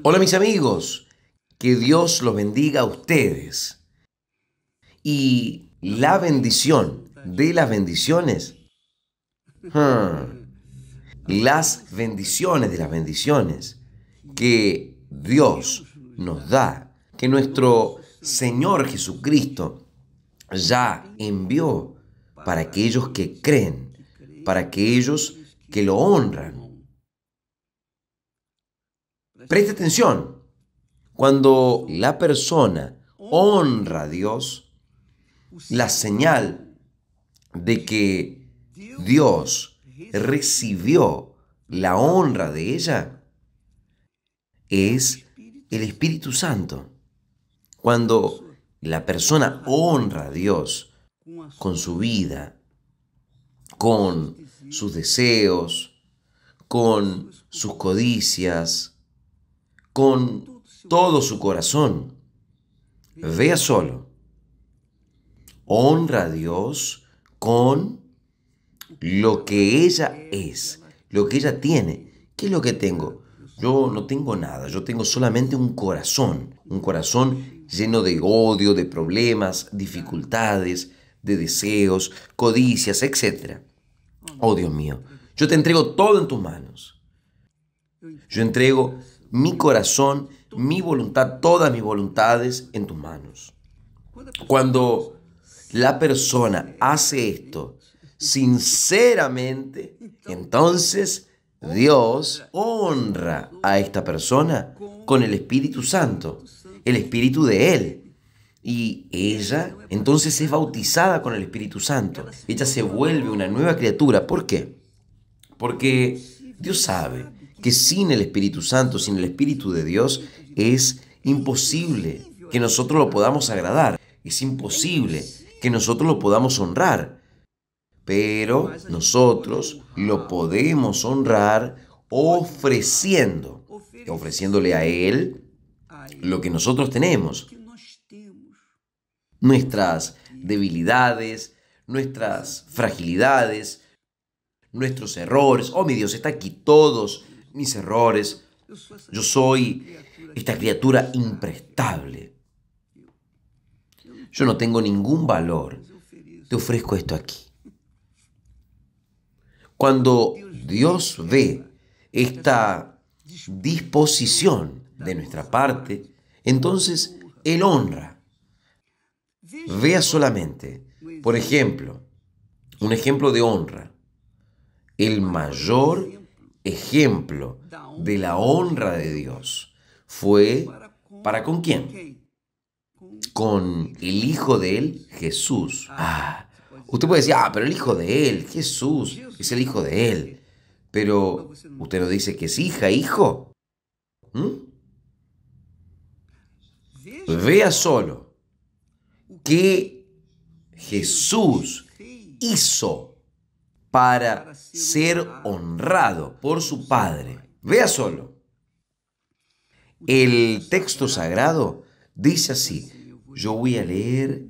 Hola mis amigos, que Dios los bendiga a ustedes. Y la bendición de las bendiciones, las bendiciones de las bendiciones que Dios nos da, que nuestro Señor Jesucristo ya envió para aquellos que creen, para aquellos que lo honran. Preste atención. Cuando la persona honra a Dios, la señal de que Dios recibió la honra de ella es el Espíritu Santo. Cuando la persona honra a Dios con su vida, con sus deseos, con sus codicias, con todo su corazón, vea solo, honra a Dios con lo que ella es, lo que ella tiene. ¿Qué es lo que tengo? Yo no tengo nada, yo tengo solamente un corazón lleno de odio, de problemas, dificultades, de deseos, codicias, etc. Oh Dios mío, yo te entrego todo en tus manos. Yo entrego mi corazón, mi voluntad, todas mis voluntades en tus manos. Cuando la persona hace esto sinceramente, entonces Dios honra a esta persona con el Espíritu Santo, el Espíritu de Él. Y ella entonces es bautizada con el Espíritu Santo. Ella se vuelve una nueva criatura. ¿Por qué? Porque Dios sabe que sin el Espíritu Santo, sin el Espíritu de Dios, es imposible que nosotros lo podamos agradar. Es imposible que nosotros lo podamos honrar. Pero nosotros lo podemos honrar ofreciéndole a Él lo que nosotros tenemos. Nuestras debilidades, nuestras fragilidades, nuestros errores. Oh, mi Dios, está aquí todos mis errores. Yo soy esta criatura imprestable. Yo no tengo ningún valor. Te ofrezco esto aquí. Cuando Dios ve esta disposición de nuestra parte, entonces Él honra. Vea solamente, por ejemplo, un ejemplo de honra. El mayor ejemplo de la honra de Dios fue ¿para con quién? Con el Hijo de Él, Jesús. Usted puede decir, pero el Hijo de Él, Jesús, es el Hijo de Él. Pero usted no dice que es hija, hijo. Vea solo que Jesús hizo para ser honrado por su Padre. Vea solo. El texto sagrado dice así. Yo voy a leer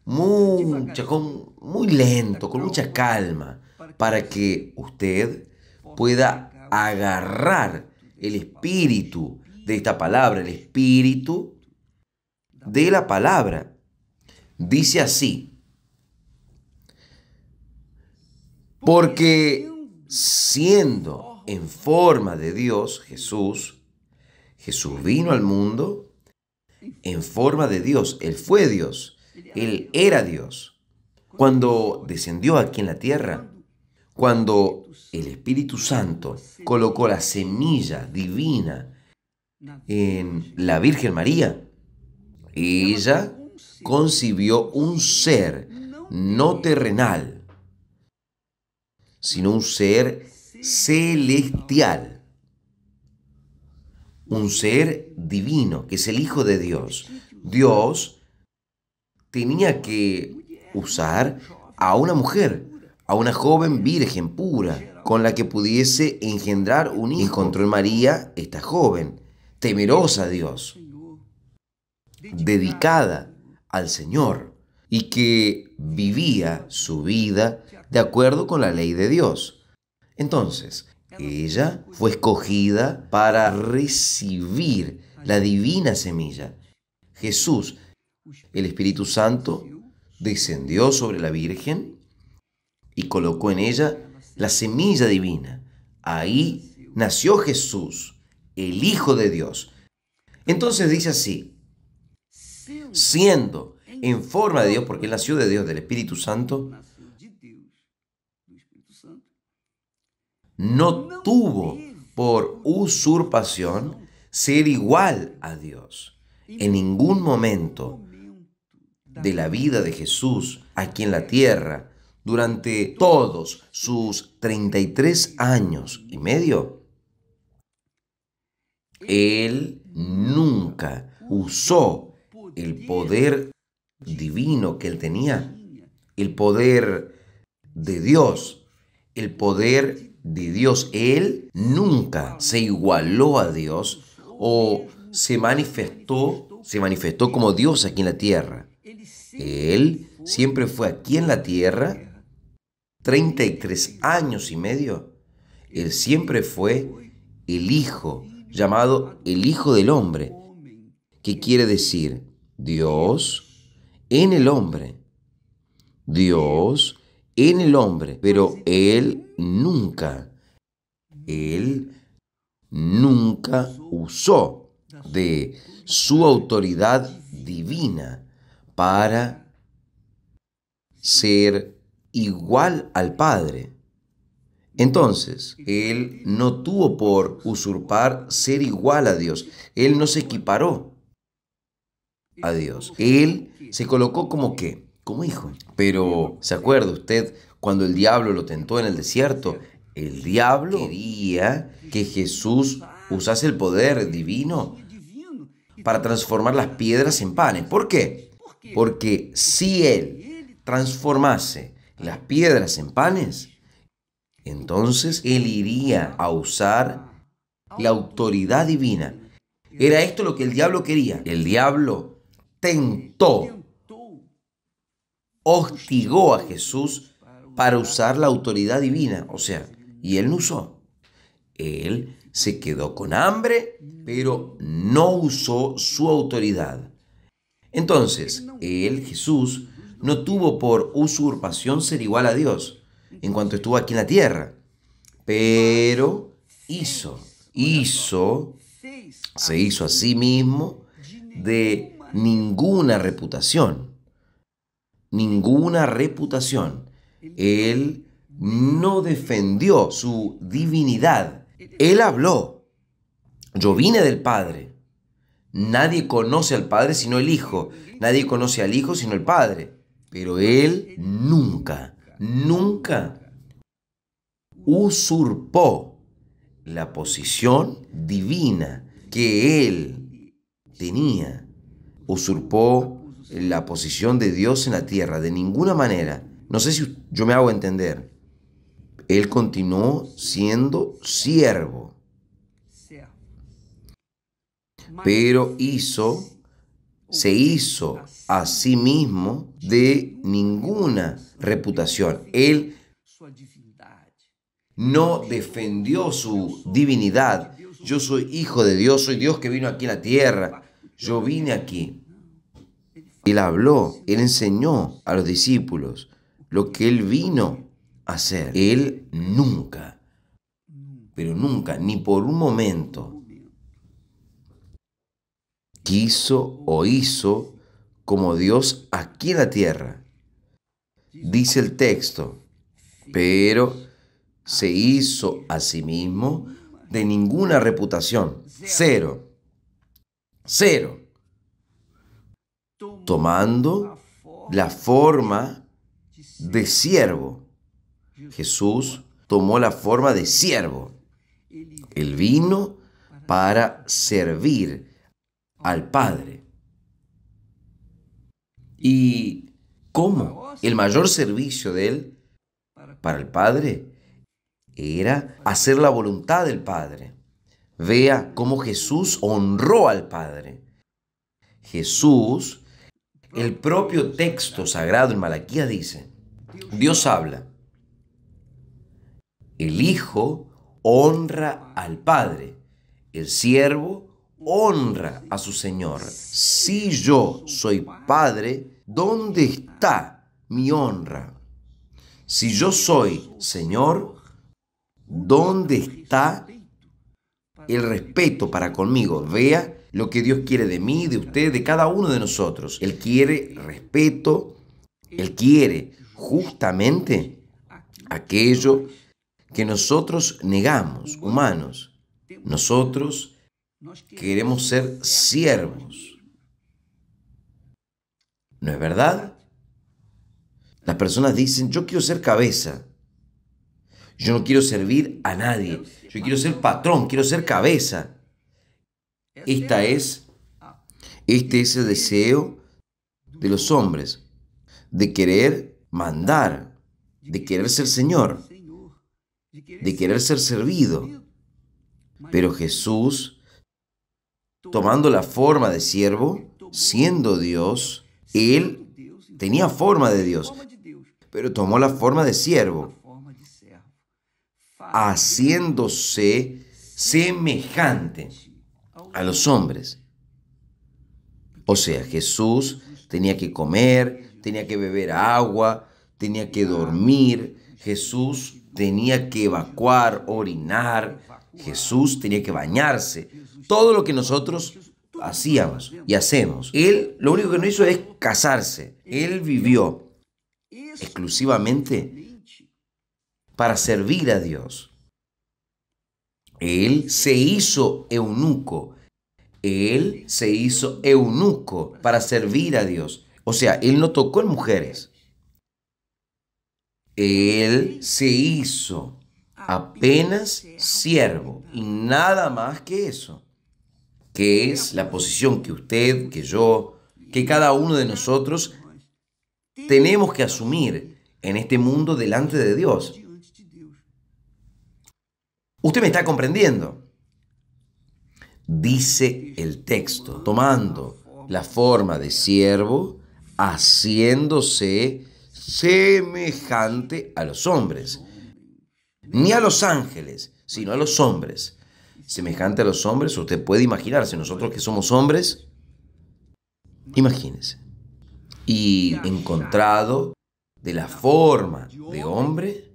muy lento, con mucha calma, para que usted pueda agarrar el espíritu de esta palabra, el espíritu de la palabra. Dice así. Porque siendo en forma de Dios, Jesús vino al mundo en forma de Dios. Él fue Dios. Él era Dios. Cuando descendió aquí en la tierra, cuando el Espíritu Santo colocó la semilla divina en la Virgen María, ella concibió un ser no terrenal, sino un ser celestial. Un ser divino, que es el Hijo de Dios. Dios tenía que usar a una mujer, a una joven virgen pura, con la que pudiese engendrar un hijo. Encontró en María esta joven, temerosa a Dios, dedicada al Señor, y que vivía su vida de acuerdo con la ley de Dios. Entonces, Ella fue escogida para recibir la divina semilla. Jesús, el Espíritu Santo, descendió sobre la Virgen y colocó en ella la semilla divina. Ahí nació Jesús, el Hijo de Dios. Entonces dice así: siendo en forma de Dios, porque Él nació de Dios, del Espíritu Santo, no tuvo por usurpación ser igual a Dios. En ningún momento de la vida de Jesús aquí en la tierra, durante todos sus 33 años y medio, Él nunca usó el poder divino que Él tenía, el poder de Dios, el poder de Dios. Él nunca se igualó a Dios o se manifestó como Dios aquí en la tierra. Él siempre fue aquí en la tierra 33 años y medio. Él siempre fue el Hijo, llamado el Hijo del Hombre, que quiere decir Dios en el hombre. Dios en el hombre, pero Él nunca usó de su autoridad divina para ser igual al Padre. Entonces, Él no tuvo por usurpar ser igual a Dios. Él no se equiparó a Dios. Él se colocó como ¿qué? Como hijo. Pero, ¿se acuerda usted cuando el diablo lo tentó en el desierto? El diablo quería que Jesús usase el poder divino para transformar las piedras en panes. ¿Por qué? Porque si Él transformase las piedras en panes, entonces Él iría a usar la autoridad divina. Era esto lo que el diablo quería. El diablo tentó, hostigó a Jesús para usar la autoridad divina. O sea, y Él no usó. Él se quedó con hambre, pero no usó su autoridad. Entonces, Él, Jesús, no tuvo por usurpación ser igual a Dios en cuanto estuvo aquí en la tierra, pero se hizo a sí mismo de ninguna reputación. Él no defendió su divinidad. Él habló: yo vine del Padre. Nadie conoce al Padre sino el Hijo. Nadie conoce al Hijo sino el Padre. Pero Él nunca usurpó la posición divina que Él tenía. Usurpó la posición de Dios en la tierra, de ninguna manera. No sé si yo me hago entender. Él continuó siendo siervo, pero se hizo a sí mismo de ninguna reputación. Él no defendió su divinidad. Yo soy hijo de Dios, soy Dios que vino aquí a la tierra. Yo vine aquí. Él habló, Él enseñó a los discípulos lo que Él vino a hacer. Él nunca, pero nunca, ni por un momento, quiso o hizo como Dios aquí en la tierra. Dice el texto, pero se hizo a sí mismo de ninguna reputación. Cero. Tomando la forma de siervo. Jesús tomó la forma de siervo. Él vino para servir al Padre. ¿Y cómo? El mayor servicio de Él para el Padre era hacer la voluntad del Padre. Vea cómo Jesús honró al Padre. Jesús, el propio texto sagrado en Malaquías dice, Dios habla: el Hijo honra al Padre. El siervo honra a su Señor. Si yo soy Padre, ¿dónde está mi honra? Si yo soy Señor, ¿dónde está el respeto para conmigo? Vea lo que Dios quiere de mí, de usted, de cada uno de nosotros. Él quiere respeto, Él quiere justamente aquello que nosotros negamos, humanos. Nosotros queremos ser siervos. ¿No es verdad? Las personas dicen, yo quiero ser cabeza. Yo no quiero servir a nadie. Yo quiero ser patrón, quiero ser cabeza. Este es el deseo de los hombres, de querer mandar, de querer ser Señor, de querer ser servido. Pero Jesús, tomando la forma de siervo, siendo Dios, Él tenía forma de Dios, pero tomó la forma de siervo, haciéndose semejante a los hombres. O sea, Jesús tenía que comer, tenía que beber agua, tenía que dormir. Jesús tenía que evacuar, orinar. Jesús tenía que bañarse. Todo lo que nosotros hacíamos y hacemos. Él lo único que no hizo es casarse. Él vivió exclusivamente para servir a Dios. Él se hizo eunuco. Él se hizo eunuco para servir a Dios. O sea, Él no tocó en mujeres. Él se hizo apenas siervo y nada más que eso, que es la posición que usted, que yo, que cada uno de nosotros tenemos que asumir en este mundo delante de Dios. ¿Usted me está comprendiendo? Dice el texto, tomando la forma de siervo, haciéndose semejante a los hombres. Ni a los ángeles, sino a los hombres. Semejante a los hombres, usted puede imaginarse, nosotros que somos hombres, imagínese. Y encontrado de la forma de hombre,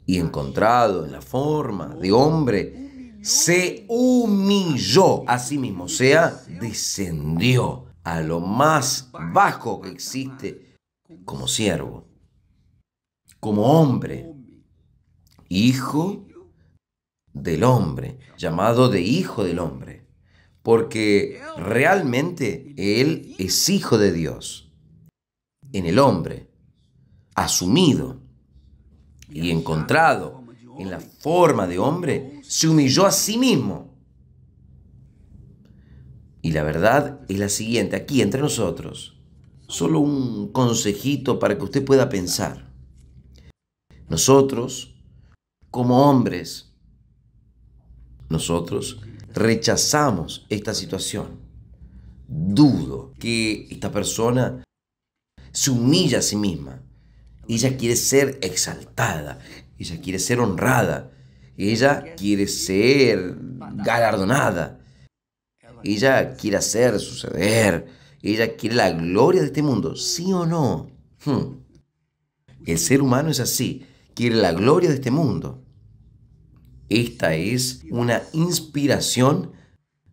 y encontrado en la forma de hombre, se humilló a sí mismo, o sea, descendió a lo más bajo que existe como siervo, como hombre, hijo del hombre, llamado de hijo del hombre, porque realmente Él es hijo de Dios, en el hombre, asumido y encontrado en la forma de hombre, se humilló a sí mismo. Y la verdad es la siguiente, aquí entre nosotros, solo un consejito para que usted pueda pensar. Nosotros, como hombres, nosotros rechazamos esta situación. Dudo que esta persona se humilla a sí misma. Ella quiere ser exaltada, ella quiere ser honrada, ella quiere ser galardonada, ella quiere hacer suceder, ella quiere la gloria de este mundo, ¿sí o no? El ser humano es así, quiere la gloria de este mundo. Esta es una inspiración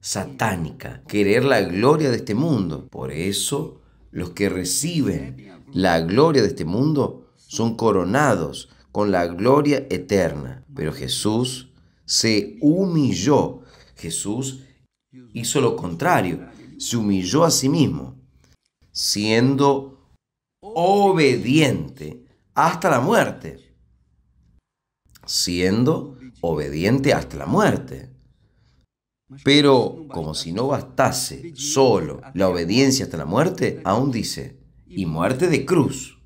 satánica, querer la gloria de este mundo. Por eso, los que reciben la gloria de este mundo son coronados con la gloria eterna. Pero Jesús se humilló. Jesús hizo lo contrario. Se humilló a sí mismo, siendo obediente hasta la muerte. Siendo obediente hasta la muerte. Pero como si no bastase solo la obediencia hasta la muerte, aún dice, y muerte de cruz.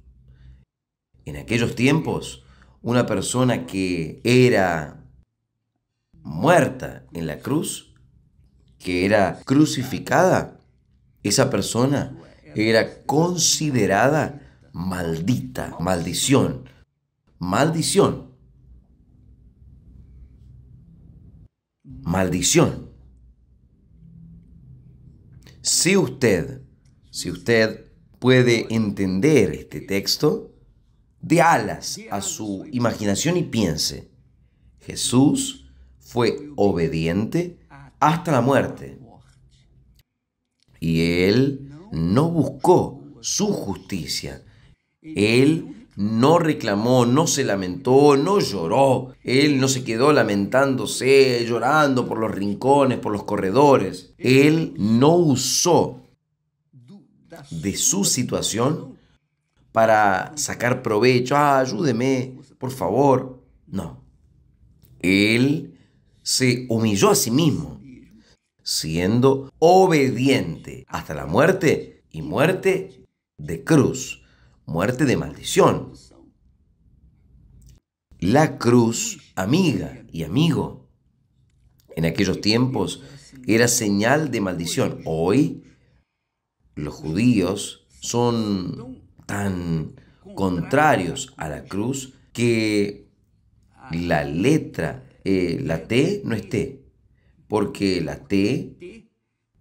En aquellos tiempos, una persona que era muerta en la cruz, que era crucificada, esa persona era considerada maldita, maldición, maldición. maldición. Si usted puede entender este texto, dé alas a su imaginación y piense, Jesús fue obediente hasta la muerte. Y Él no buscó su justicia. Él no reclamó, no se lamentó, no lloró. Él no se quedó lamentándose, llorando por los rincones, por los corredores. Él no usó de su situación para sacar provecho. Ayúdeme, por favor. No. Él se humilló a sí mismo, siendo obediente hasta la muerte, y muerte de cruz, muerte de maldición. La cruz, amiga y amigo, en aquellos tiempos era señal de maldición. Hoy los judíos son tan contrarios a la cruz que la letra, la T no es T, porque la T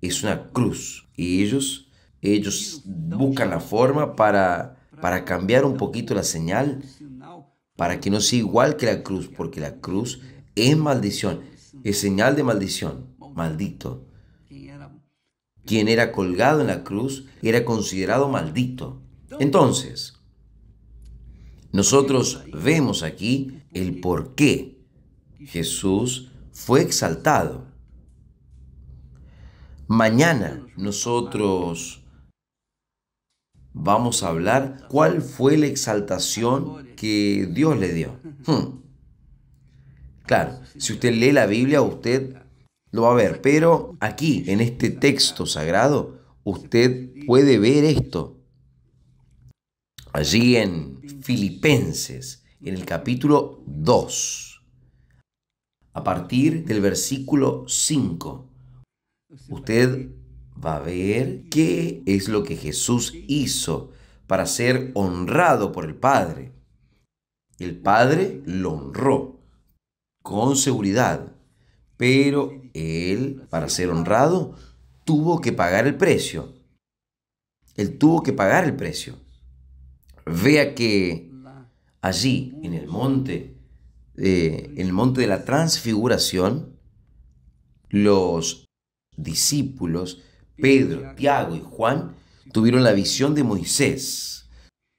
es una cruz y ellos buscan la forma para cambiar un poquito la señal para que no sea igual que la cruz, porque la cruz es maldición, es señal de maldición, maldito. Quien era colgado en la cruz era considerado maldito. Entonces, nosotros vemos aquí el por qué Jesús fue exaltado. Mañana nosotros vamos a hablar cuál fue la exaltación que Dios le dio. Claro, si usted lee la Biblia, usted lo va a ver, pero aquí, en este texto sagrado, usted puede ver esto. Allí en Filipenses, en el capítulo 2, a partir del versículo 5, usted va a ver qué es lo que Jesús hizo para ser honrado por el Padre. El Padre lo honró con seguridad, pero Él, para ser honrado, tuvo que pagar el precio. Él tuvo que pagar el precio. Vea que allí, en el monte de la transfiguración, los discípulos, Pedro, Tiago y Juan, tuvieron la visión de Moisés,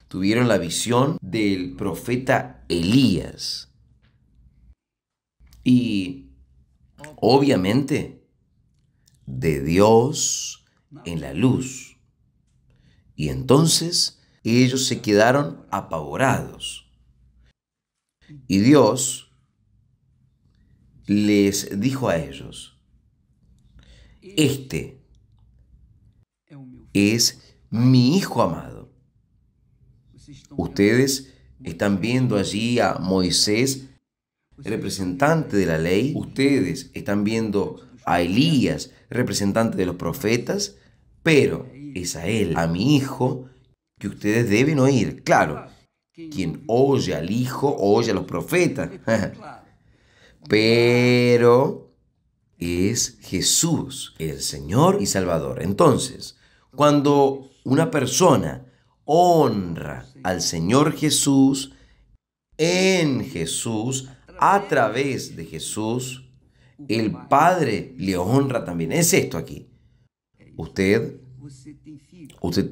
tuvieron la visión del profeta Elías. Y obviamente de Dios en la luz. Y entonces ellos se quedaron apavorados. Y Dios les dijo a ellos, este es mi Hijo amado. Ustedes están viendo allí a Moisés, representante de la ley. Ustedes están viendo a Elías, representante de los profetas, pero es a él, a mi Hijo, que ustedes deben oír. Claro, quien oye al Hijo, oye a los profetas. Pero es Jesús, el Señor y Salvador. Entonces, cuando una persona honra al Señor Jesús, en Jesús, a través de Jesús, el Padre le honra también. Es esto aquí. Usted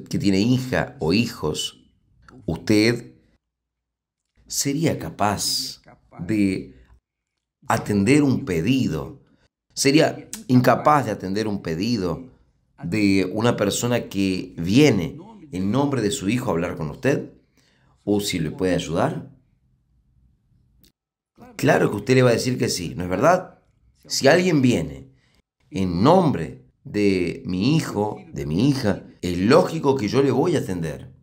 que tiene hija o hijos, usted sería capaz de atender un pedido. Sería incapaz de atender un pedido de una persona que viene en nombre de su hijo a hablar con usted, o si le puede ayudar. Claro que usted le va a decir que sí, ¿no es verdad? Si alguien viene en nombre de mi hijo, de mi hija, es lógico que yo le voy a atender.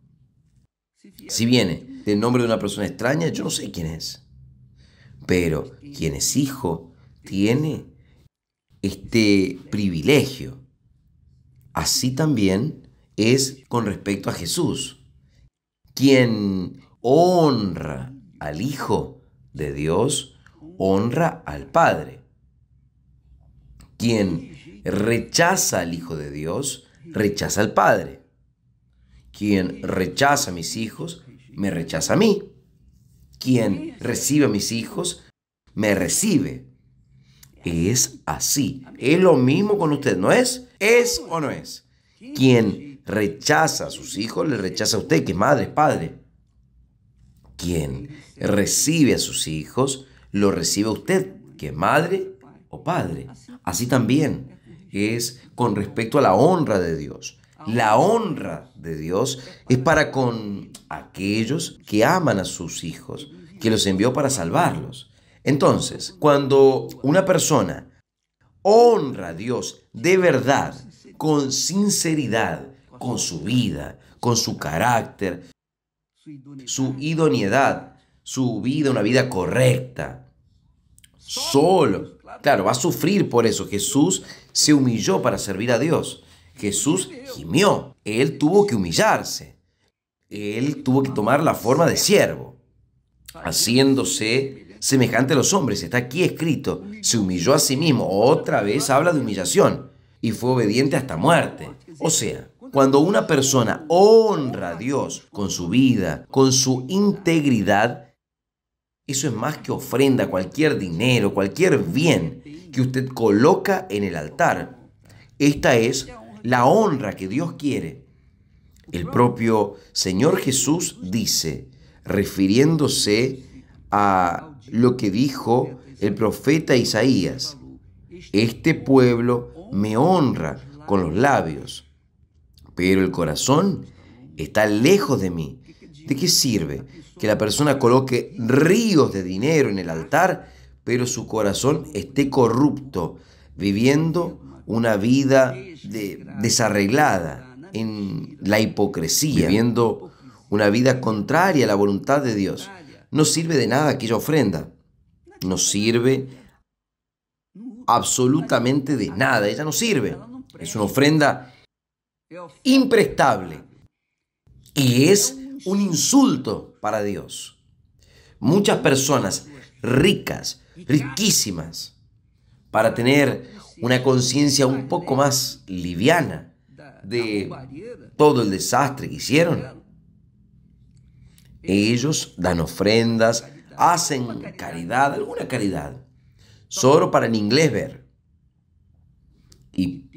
Si viene en nombre de una persona extraña, yo no sé quién es. Pero quien es hijo tiene este privilegio. Así también es con respecto a Jesús. Quien honra al Hijo de Dios, honra al Padre. Quien rechaza al Hijo de Dios, rechaza al Padre. Quien rechaza a mis hijos, me rechaza a mí. Quien recibe a mis hijos, me recibe. Es así. Es lo mismo con usted, ¿no es? ¿Es o no es? Quien rechaza a sus hijos, le rechaza a usted, que es madre, es padre. Quien recibe a sus hijos, lo recibe a usted, que es madre o padre. Así también es con respecto a la honra de Dios. La honra de Dios es para con aquellos que aman a sus hijos, que los envió para salvarlos. Entonces, cuando una persona honra a Dios de verdad, con sinceridad, con su vida, con su carácter, su idoneidad, su vida, una vida correcta, solo, claro, va a sufrir por eso. Jesús se humilló para servir a Dios. Jesús gimió. Él tuvo que humillarse. Él tuvo que tomar la forma de siervo, haciéndose semejante a los hombres. Está aquí escrito, se humilló a sí mismo. Otra vez habla de humillación y fue obediente hasta muerte. O sea, cuando una persona honra a Dios con su vida, con su integridad, eso es más que ofrenda, cualquier dinero, cualquier bien que usted coloca en el altar. Esta es la honra que Dios quiere. El propio Señor Jesús dice, refiriéndose a lo que dijo el profeta Isaías: este pueblo me honra con los labios, pero el corazón está lejos de mí. ¿De qué sirve que la persona coloque ríos de dinero en el altar, pero su corazón esté corrupto, viviendo una vida desarreglada en la hipocresía, viviendo una vida contraria a la voluntad de Dios? No sirve de nada aquella ofrenda. No sirve absolutamente de nada. Ella no sirve. Es una ofrenda imprestable y es un insulto para Dios. Muchas personas ricas, riquísimas, para tener una conciencia un poco más liviana de todo el desastre que hicieron, ellos dan ofrendas, hacen caridad, alguna caridad, solo para en inglés ver, y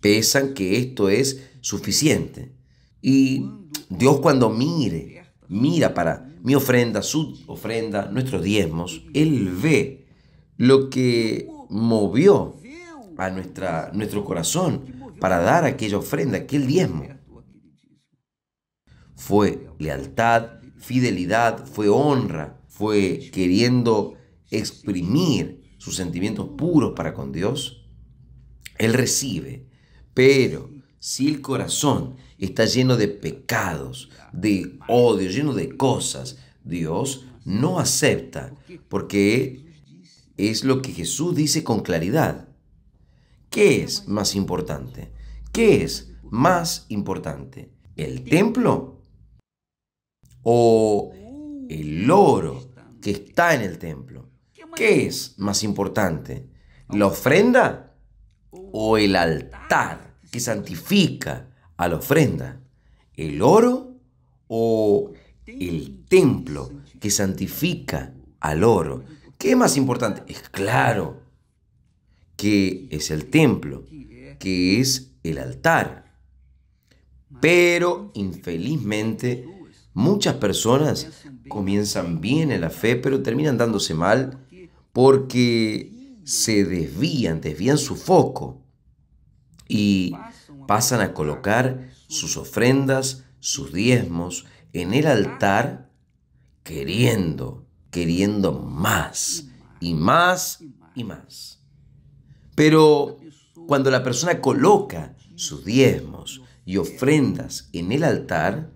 piensan que esto es suficiente. Y Dios, cuando mira para mi ofrenda, su ofrenda, nuestros diezmos, Él ve lo que movió a nuestro corazón para dar aquella ofrenda, aquel diezmo. Fue lealtad, fidelidad, fue honra, fue queriendo exprimir sus sentimientos puros para con Dios. Él recibe, pero si el corazón está lleno de pecados, de odio, lleno de cosas, Dios no acepta, porque es lo que Jesús dice con claridad. ¿Qué es más importante? ¿Qué es más importante? ¿El templo o el oro que está en el templo? ¿Qué es más importante? ¿La ofrenda o el altar que santifica a la ofrenda? ¿El oro o el templo que santifica al oro? ¿Qué es más importante? Es claro que es el templo, que es el altar. Pero infelizmente muchas personas comienzan bien en la fe, pero terminan dándose mal porque se desvían su foco y pasan a colocar sus ofrendas, sus diezmos en el altar, queriendo más y más y más. Pero cuando la persona coloca sus diezmos y ofrendas en el altar,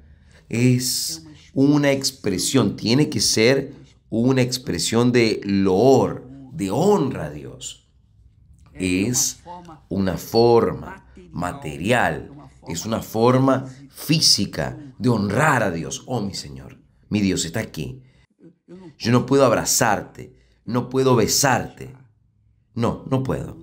es una expresión, tiene que ser una expresión de loor, de honra a Dios. Es una forma material, es una forma física de honrar a Dios. Oh, mi Señor, mi Dios está aquí. Yo no puedo abrazarte, no puedo besarte. No puedo.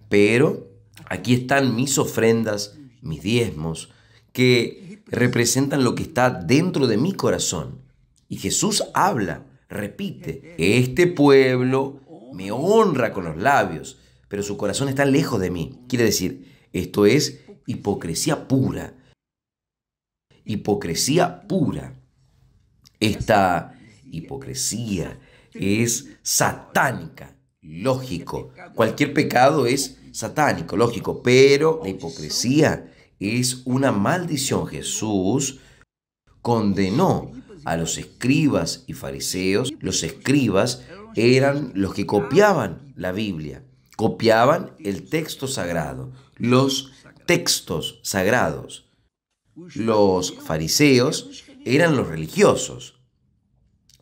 Pero aquí están mis ofrendas, mis diezmos, que representan lo que está dentro de mi corazón. Y Jesús habla, repite, este pueblo me honra con los labios, pero su corazón está lejos de mí. Quiere decir, esto es hipocresía pura. Hipocresía pura. Esta hipocresía es satánica, lógico. Cualquier pecado es satánico, lógico, pero la hipocresía es una maldición. Jesús condenó a los escribas y fariseos. Los escribas eran los que copiaban la Biblia, copiaban el texto sagrado, los textos sagrados. Los fariseos eran los religiosos,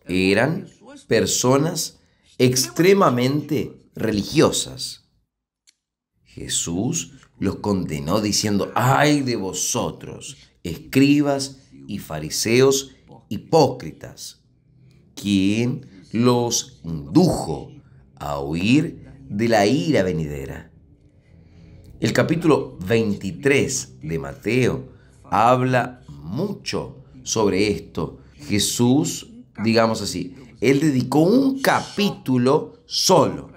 eran personas extremadamente religiosas. Jesús los condenó diciendo, ¡ay de vosotros, escribas y fariseos hipócritas! ¿Quién los indujo a huir de la ira venidera? El capítulo 23 de Mateo habla mucho sobre esto. Jesús, digamos así, él dedicó un capítulo solo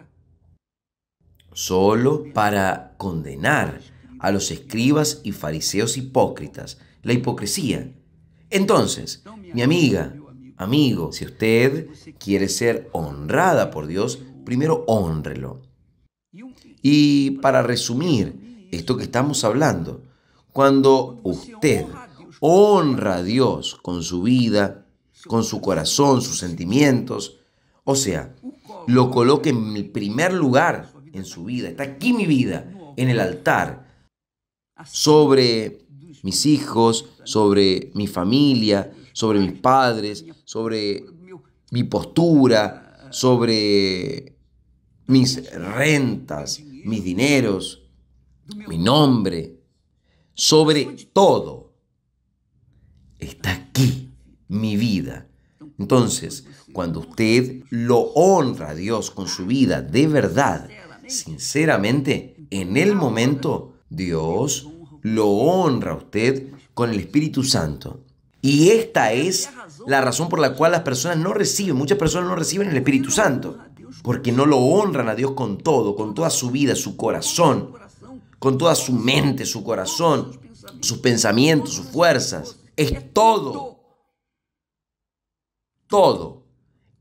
para condenar a los escribas y fariseos hipócritas, la hipocresía. Entonces, mi amiga, amigo, si usted quiere ser honrada por Dios, primero hónrelo. Y para resumir esto que estamos hablando, cuando usted honra a Dios con su vida, con su corazón, sus sentimientos, o sea, lo coloque en el primer lugar en su vida, está aquí mi vida, en el altar, sobre mis hijos, sobre mi familia, sobre mis padres, sobre mi postura, sobre mis rentas, mis dineros, mi nombre, sobre todo, está aquí mi vida. Entonces, cuando usted lo honra a Dios con su vida de verdad, sinceramente, en el momento, Dios lo honra a usted con el Espíritu Santo. Y esta es la razón por la cual las personas no reciben, muchas personas no reciben el Espíritu Santo, porque no lo honran a Dios con todo, con toda su vida, su corazón, con toda su mente, su corazón, sus pensamientos, sus fuerzas. Es todo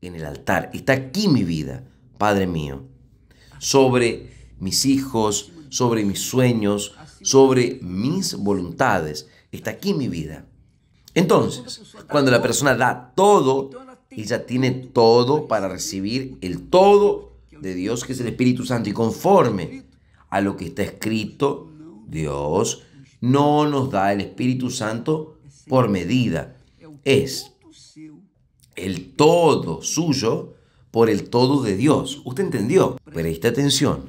en el altar. Está aquí mi vida, Padre mío, sobre mis hijos, sobre mis sueños, sobre mis voluntades. Está aquí mi vida. Entonces, cuando la persona da todo, ella tiene todo para recibir el todo de Dios, que es el Espíritu Santo. Y conforme a lo que está escrito, Dios no nos da el Espíritu Santo por medida. Es el todo suyo por el todo de Dios. ¿Usted entendió? Preste atención.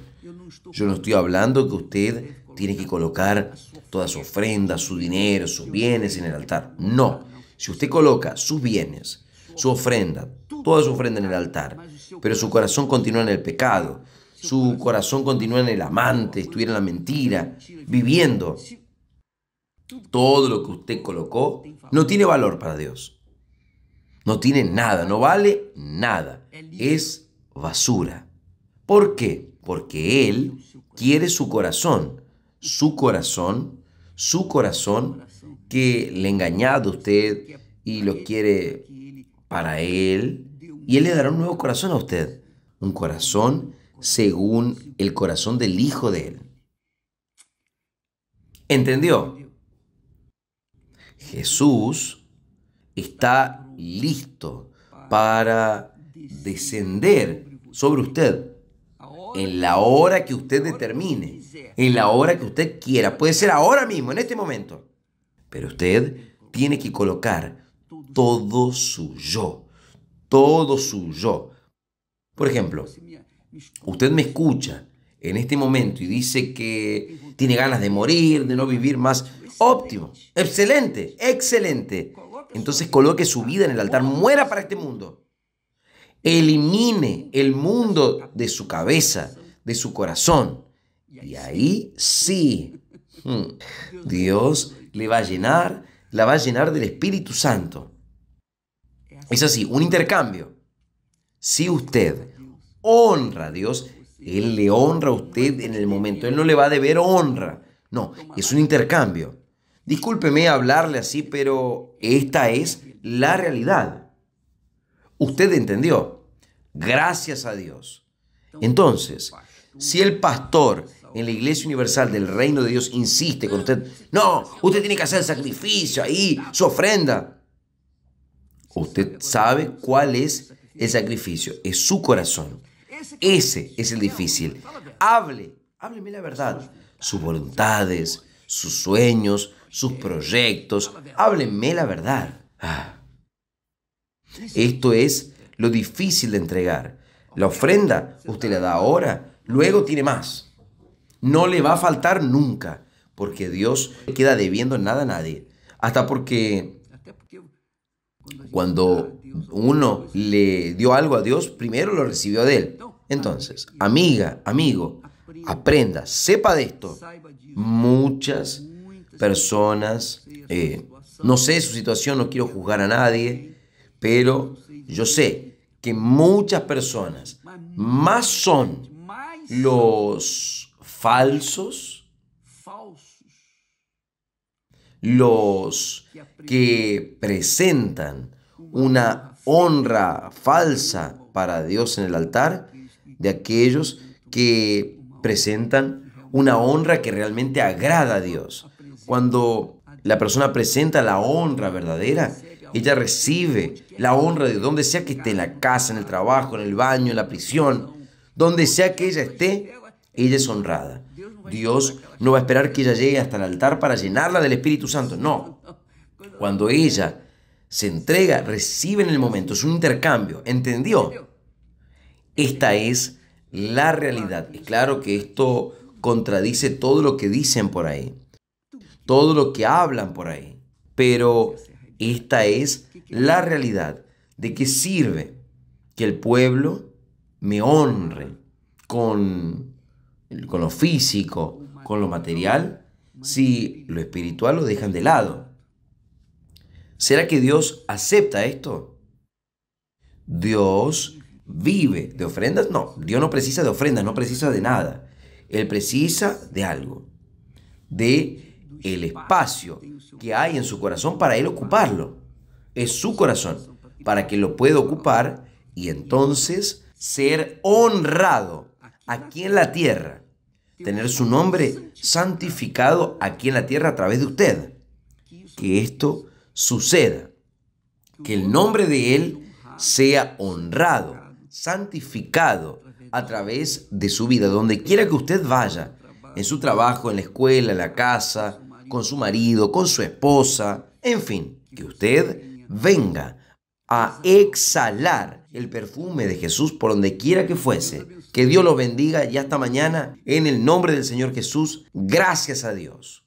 Yo no estoy hablando que usted tiene que colocar toda su ofrenda, su dinero, sus bienes en el altar. No. Si usted coloca sus bienes, su ofrenda, toda su ofrenda en el altar, pero su corazón continúa en el pecado, su corazón continúa en el amante, estuviera en la mentira, viviendo, todo lo que usted colocó no tiene valor para Dios. No tiene nada, no vale nada. Es basura. ¿Por qué? Porque Él quiere su corazón que le ha engañado a usted y lo quiere para Él. Y Él le dará un nuevo corazón a usted. Un corazón según el corazón del Hijo de Él. ¿Entendió? Jesús está listo para descender sobre usted en la hora que usted determine, en la hora que usted quiera. Puede ser ahora mismo, en este momento. Pero usted tiene que colocar todo su yo, todo su yo. Por ejemplo, usted me escucha en este momento y dice que tiene ganas de morir, de no vivir más. Óptimo, excelente, excelente. Entonces coloque su vida en el altar, muera para este mundo. Elimine el mundo de su cabeza, de su corazón, Y ahí sí, Dios la va a llenar del Espíritu Santo. Es así, un intercambio. Si usted honra a Dios, Él le honra a usted en el momento. Él no le va a deber honra. No, es un intercambio. Discúlpeme hablarle así, pero esta es la realidad. Usted entendió. Gracias a Dios. Entonces, si el pastor en la Iglesia Universal del Reino de Dios insiste con usted, no, usted tiene que hacer el sacrificio ahí, su ofrenda. Usted sabe cuál es el sacrificio, es su corazón. Ese es el difícil. Hábleme la verdad. Sus voluntades, sus sueños, sus proyectos. Hábleme la verdad. Esto es lo difícil de entregar. La ofrenda usted la da ahora, luego tiene más. No le va a faltar nunca, porque Dios no queda debiendo nada a nadie. Hasta porque cuando uno le dio algo a Dios, primero lo recibió de Él. Entonces, amiga, amigo, aprenda, sepa de esto. Muchas personas, no sé su situación, no quiero juzgar a nadie, pero yo sé que muchas personas más son los falsos, los que presentan una honra falsa para Dios en el altar, de aquellos que presentan una honra que realmente agrada a Dios. Cuando la persona presenta la honra verdadera, ella recibe la honra de donde sea que esté, en la casa, en el trabajo, en el baño, en la prisión, donde sea que ella esté, ella es honrada. Dios no va a esperar que ella llegue hasta el altar para llenarla del Espíritu Santo, no. Cuando ella se entrega, recibe en el momento, es un intercambio, ¿entendió? Esta es la realidad. Es claro que esto contradice todo lo que dicen por ahí, todo lo que hablan por ahí, pero esta es la realidad. ¿De qué sirve que el pueblo me honre con lo físico, con lo material, si lo espiritual lo dejan de lado? ¿Será que Dios acepta esto? ¿Dios vive de ofrendas? No, Dios no precisa de ofrendas, no precisa de nada. Él precisa de algo, de el espacio que hay en su corazón para Él ocuparlo. Es su corazón para que lo pueda ocupar y entonces ser honrado aquí en la tierra, tener su nombre santificado aquí en la tierra a través de usted. Que esto suceda, que el nombre de Él sea honrado, santificado a través de su vida, donde quiera que usted vaya, en su trabajo, en la escuela, en la casa, con su marido, con su esposa, en fin, que usted venga a exhalar el perfume de Jesús por donde quiera que fuese. Que Dios los bendiga y hasta mañana en el nombre del Señor Jesús. Gracias a Dios.